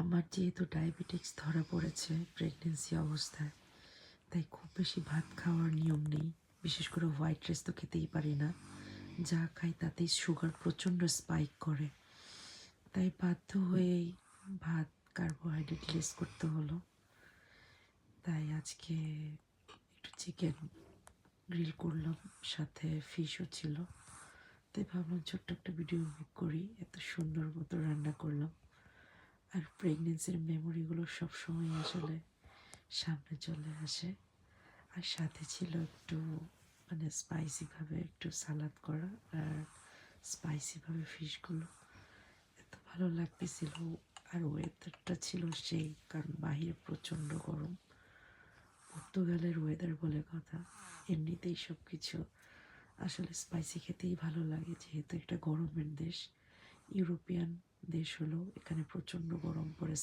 আমার যেহেতু ডায়াবেটিক্স ধরা পড়েছে প্রেগনেন্সি অবস্থায়, তাই খুব বেশি ভাত খাওয়ার নিয়ম নেই। বিশেষ করে হোয়াইট রাইস তো খেতেই পারি না। যা খাই তাতেই সুগার প্রচণ্ড স্পাইক করে। তাই বাধ্য হয়েই ভাত কার্বোহাইড্রেট লেস করতে হলো। তাই আজকে একটু চিকেন গ্রিল করলাম, সাথে ফিশও ছিল। তাই ভাবলাম ছোট্ট একটা ভিডিও মেক করি। এত সুন্দর মতো রান্না করলাম। আর প্রেগনেন্সির মেমোরিগুলো সবসময় আসলে সামনে চলে আসে। আর সাথে ছিল একটু স্পাইসিভাবে একটু সালাদ করা, আর স্পাইসিভাবে ফিশগুলো। এত ভালো লাগতেছিল। আর ওয়েদারটা ছিল সেই, কারণ বাহিরে প্রচণ্ড গরম। পর্তুগালের ওয়েদার বলে কথা। এমনিতেই সব কিছু আসলে স্পাইসি খেতেই ভালো লাগে, যেহেতু একটা গরমের দেশ। ইউরোপিয়ান দেশ হলেও এখানে প্রচণ্ড গরম পড়ে।